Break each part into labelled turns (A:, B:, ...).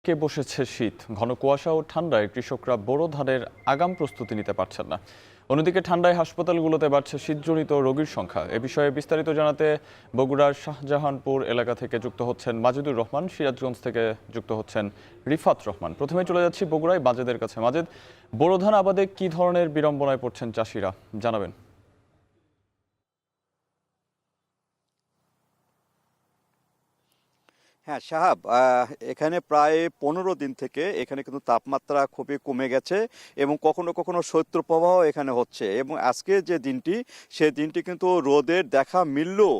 A: কে বসেছে শীত, ঘন কুয়াশা ও ঠান্ডায় কৃষকরা বোরো ধানের আগাম প্রস্তুতি নিতে পারছেন না। অন্যদিকে ঠান্ডায় হাসপাতালগুলোতে বাড়ছে শীতজনিত রোগীর সংখ্যা। এ বিষয়ে বিস্তারিত জানাতে বগুড়ার শাহজাহানপুর এলাকা থেকে যুক্ত হচ্ছেন মাজেদুর রহমান, সিরাজগঞ্জ থেকে যুক্ত হচ্ছেন রিফাত রহমান। প্রথমে চলে যাচ্ছি বগুড়ায় মাজেদের কাছে। মাজেদ, বোরো ধান আবাদে কি ধরনের বিড়ম্বনায় পড়ছেন চাষিরা, জানাবেন।
B: হ্যাঁ সাহাব, এখানে প্রায় 15 দিন থেকে এখানে কিন্তু তাপমাত্রা খুবই কমে গেছে এবং কখনো কখনো শৈত্যপ্রবাহ এখানে হচ্ছে। এবং আজকে যে দিনটি, সে দিনটি কিন্তু রোদের দেখা মিললেও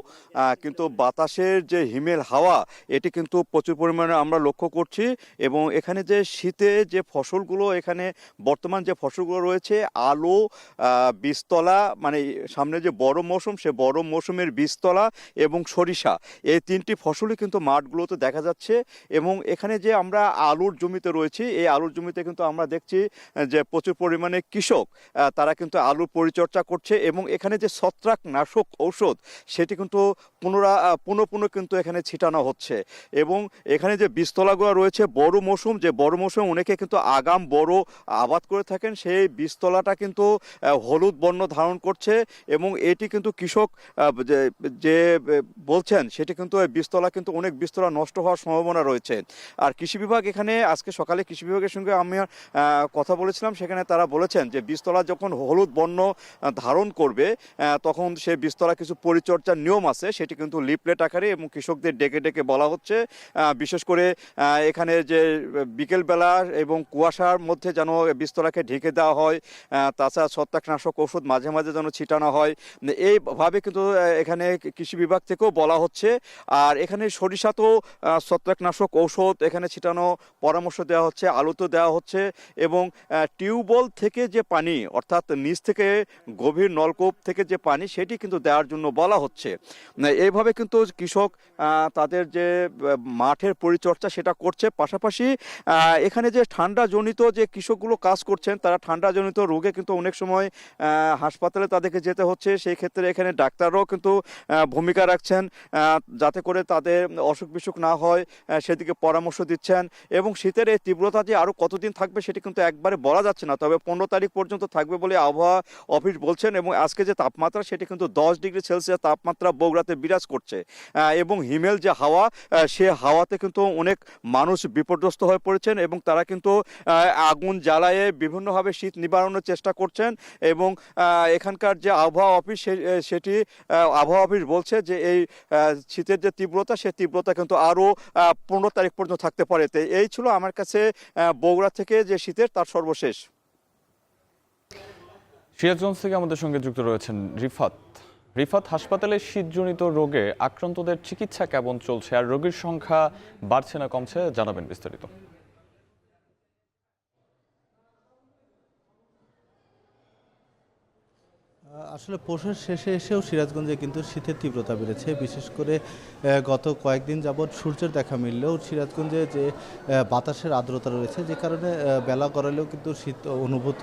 B: কিন্তু বাতাসের যে হিমেল হাওয়া, এটি কিন্তু প্রচুর পরিমাণে আমরা লক্ষ্য করছি। এবং এখানে যে শীতে যে ফসলগুলো, এখানে বর্তমান যে ফসলগুলো রয়েছে, আলু, বীজতলা, মানে সামনে যে বড় মৌসুম, সে বড় মৌসুমের বীজতলা এবং সরিষা, এই তিনটি ফসলই কিন্তু মাঠগুলোতে দেখা যাচ্ছে। এবং এখানে যে আমরা আলুর জমিতে রয়েছি, এই আলুর জমিতে কিন্তু আমরা দেখছি যে প্রচুর পরিমাণে কৃষক তারা কিন্তু আলুর পরিচর্যা করছে। এবং এখানে যে ছত্রাকনাশক ঔষধ, সেটি কিন্তু পুনঃ কিন্তু এখানে ছিটানো হচ্ছে। এবং এখানে যে বীজতলাগুলো রয়েছে, বড় মৌসুম, যে বড় মৌসুম অনেকে কিন্তু আগাম বড় আবাদ করে থাকেন, সেই বীজতলাটা কিন্তু হলুদ বর্ণ ধারণ করছে। এবং এটি কিন্তু কৃষক যে বলছেন, সেটি কিন্তু বীজতলা কিন্তু অনেক বীজতলা নষ্ট হওয়ার সম্ভাবনা রয়েছে। আর কৃষি বিভাগ, এখানে আজকে সকালে কৃষি বিভাগের সঙ্গে আমি কথা বলেছিলাম, সেখানে তারা বলেছেন যে বীজতলা যখন হলুদ বর্ণ ধারণ করবে, তখন সে বীজতলা কিছু পরিচর্যার নিয়ম আছে, সেটি কিন্তু লিফলেট আকারে এবং কৃষকদের ডেকে ডেকে বলা হচ্ছে। বিশেষ করে এখানে যে বিকেলবেলা এবং কুয়াশার মধ্যে যেন বীজতলাকে ঢেকে দেওয়া হয়, তাছাড়া ছত্রাকনাশক ওষুধ মাঝে মাঝে যেন ছিটানো হয়, এইভাবে কিন্তু এখানে কৃষি বিভাগ থেকেও বলা হচ্ছে। আর এখানে সরিষাতেও ছত্রাকনাশক ঔষধ এখানে ছিটানো পরামর্শ দেওয়া হচ্ছে, আলুতেও দেওয়া হচ্ছে। এবং টিউবওয়েল থেকে যে পানি, অর্থাৎ নিচ থেকে গভীর নলকূপ থেকে যে পানি, সেটি কিন্তু দেওয়ার জন্য বলা হচ্ছে। এইভাবে কিন্তু কৃষক তাদের যে মাঠের পরিচর্যা সেটা করছে। পাশাপাশি এখানে যে ঠান্ডাজনিত যে কৃষকগুলো কাজ করছেন, তারা ঠান্ডাজনিত রোগে কিন্তু অনেক সময় হাসপাতালে তাদেরকে যেতে হচ্ছে। সেই ক্ষেত্রে এখানে ডাক্তাররাও কিন্তু ভূমিকা রাখছেন, যাতে করে তাদের অসুখ বিসুখ না হয়, সেদিকে পরামর্শ দিচ্ছেন। এবং শীতের এই তীব্রতা যে আরও কতদিন থাকবে, সেটি কিন্তু একবারে বলা যাচ্ছে না, তবে 15 তারিখ পর্যন্ত থাকবে বলে আবহাওয়া অফিস বলছেন। এবং আজকে যে তাপমাত্রা, সেটি কিন্তু 10 ডিগ্রি সেলসিয়াস তাপমাত্রা বগুড়াতে বিরাজ করছে। এবং হিমেল যে হাওয়া, সে হাওয়াতে কিন্তু অনেক মানুষ বিপর্যস্ত হয়ে পড়েছেন। এবং তারা কিন্তু আগুন জ্বালায়ে বিভিন্নভাবে শীত নিবারণের চেষ্টা করছেন। এবং এখানকার যে আবহাওয়া অফিস, সেটি আবহাওয়া অফিস বলছে যে এই শীতের যে তীব্রতা, সে তীব্রতা কিন্তু আরও 15 তারিখ পর্যন্ত থাকতে পারে। তো এই ছিল আমার কাছে বগুড়া থেকে যে শীতের, তার সর্বশেষ।
A: সিরাজগঞ্জ থেকে আমাদের সঙ্গে যুক্ত রয়েছেন রিফাত। রিফাত, হাসপাতালে শীতজনিত রোগে আক্রান্তদের চিকিৎসা কেমন চলছে, আর রোগীর সংখ্যা বাড়ছে না কমছে, জানাবেন বিস্তারিত।
C: আসলে পৌষের শেষে এসেও সিরাজগঞ্জে কিন্তু শীতের তীব্রতা বেড়েছে। বিশেষ করে গত কয়েকদিন যাবৎ সূর্যের দেখা মিললেও সিরাজগঞ্জে যে বাতাসের আর্দ্রতা রয়েছে, যে কারণে বেলা গড়ালেও কিন্তু শীত অনুভূত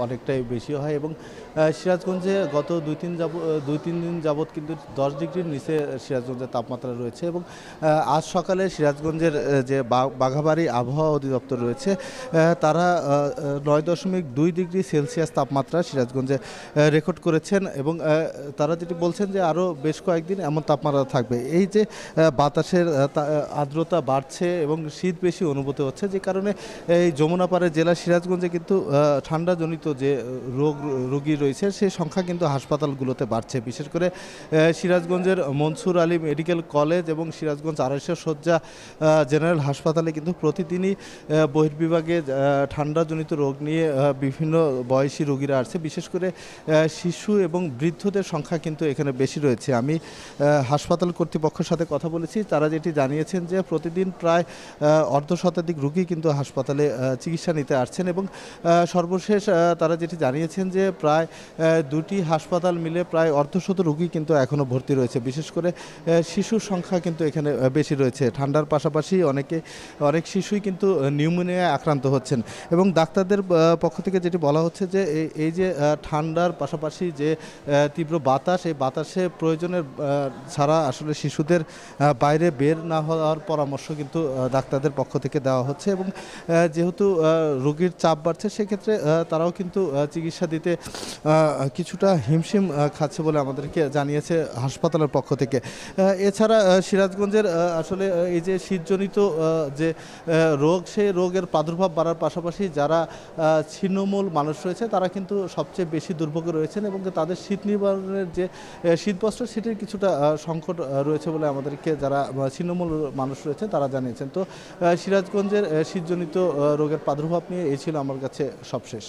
C: অনেকটাই বেশি হয়। এবং সিরাজগঞ্জে গত 2-3 দিন যাবৎ কিন্তু 10 ডিগ্রির নিচে সিরাজগঞ্জের তাপমাত্রা রয়েছে। এবং আজ সকালে সিরাজগঞ্জের যে বাঘাবাড়ি আবহাওয়া অধিদপ্তর রয়েছে, তারা 9.2 ডিগ্রি সেলসিয়াস তাপমাত্রা সিরাজগঞ্জে রেকর্ড করেছেন। এবং তারা যেটি বলছেন যে আরও বেশ কয়েকদিন এমন তাপমাত্রা থাকবে। এই যে বাতাসের আর্দ্রতা বাড়ছে এবং শীত বেশি অনুভূত হচ্ছে, যে কারণে এই যমুনাপাড়া জেলা সিরাজগঞ্জে কিন্তু ঠান্ডাজনিত যে রোগী রয়েছে, সেই সংখ্যা কিন্তু হাসপাতালগুলোতে বাড়ছে। বিশেষ করে সিরাজগঞ্জের মনসুর আলী মেডিকেল কলেজ এবং সিরাজগঞ্জ 250 শয্যা জেনারেল হাসপাতালে কিন্তু প্রতিদিনই বহির্বিভাগে ঠান্ডাজনিত রোগ নিয়ে বিভিন্ন বয়সী রোগীরা আসছে। বিশেষ করে শিশু এবং বৃদ্ধদের সংখ্যা কিন্তু এখানে বেশি রয়েছে। আমি হাসপাতাল কর্তৃপক্ষের সাথে কথা বলেছি, তারা যেটি জানিয়েছেন যে প্রতিদিন প্রায় অর্ধশতাধিক রোগী কিন্তু হাসপাতালে চিকিৎসা নিতে আসছেন। এবং সর্বশেষ তারা যেটি জানিয়েছেন যে প্রায় 2টি হাসপাতাল মিলে প্রায় অর্ধশত রোগী কিন্তু এখনও ভর্তি রয়েছে। বিশেষ করে শিশুর সংখ্যা কিন্তু এখানে বেশি রয়েছে। ঠান্ডার পাশাপাশি অনেক শিশুই কিন্তু নিউমোনিয়ায় আক্রান্ত হচ্ছেন। এবং ডাক্তারদের পক্ষ থেকে যেটি বলা হচ্ছে যে এই যে ঠান্ডার পাশাপাশি পাশাপাশি যে তীব্র বাতাস, এই বাতাসে প্রয়োজনের ছাড়া আসলে শিশুদের বাইরে বের না হওয়ার পরামর্শ কিন্তু ডাক্তারদের পক্ষ থেকে দেওয়া হচ্ছে। এবং যেহেতু রোগীর চাপ বাড়ছে, সেক্ষেত্রে তারাও কিন্তু চিকিৎসা দিতে কিছুটা হিমশিম খাচ্ছে বলে আমাদেরকে জানিয়েছে হাসপাতালের পক্ষ থেকে। এছাড়া সিরাজগঞ্জের আসলে এই যে শীতজনিত যে রোগ, সেই রোগের প্রাদুর্ভাব বাড়ার পাশাপাশি যারা ছিন্নমূল মানুষ রয়েছে তারা কিন্তু সবচেয়ে বেশি দুর্ভোগে রয়েছেন এবং তাদের শীত নিবারণের যে শীতবস্ত্র, সেটির কিছুটা সংকট রয়েছে বলে আমাদেরকে যারা ছিন্নমূল মানুষ রয়েছে তারা জানিয়েছেন। তো সিরাজগঞ্জের শীতজনিত রোগের প্রাদুর্ভাব নিয়ে এই ছিল আমার কাছে সবশেষ।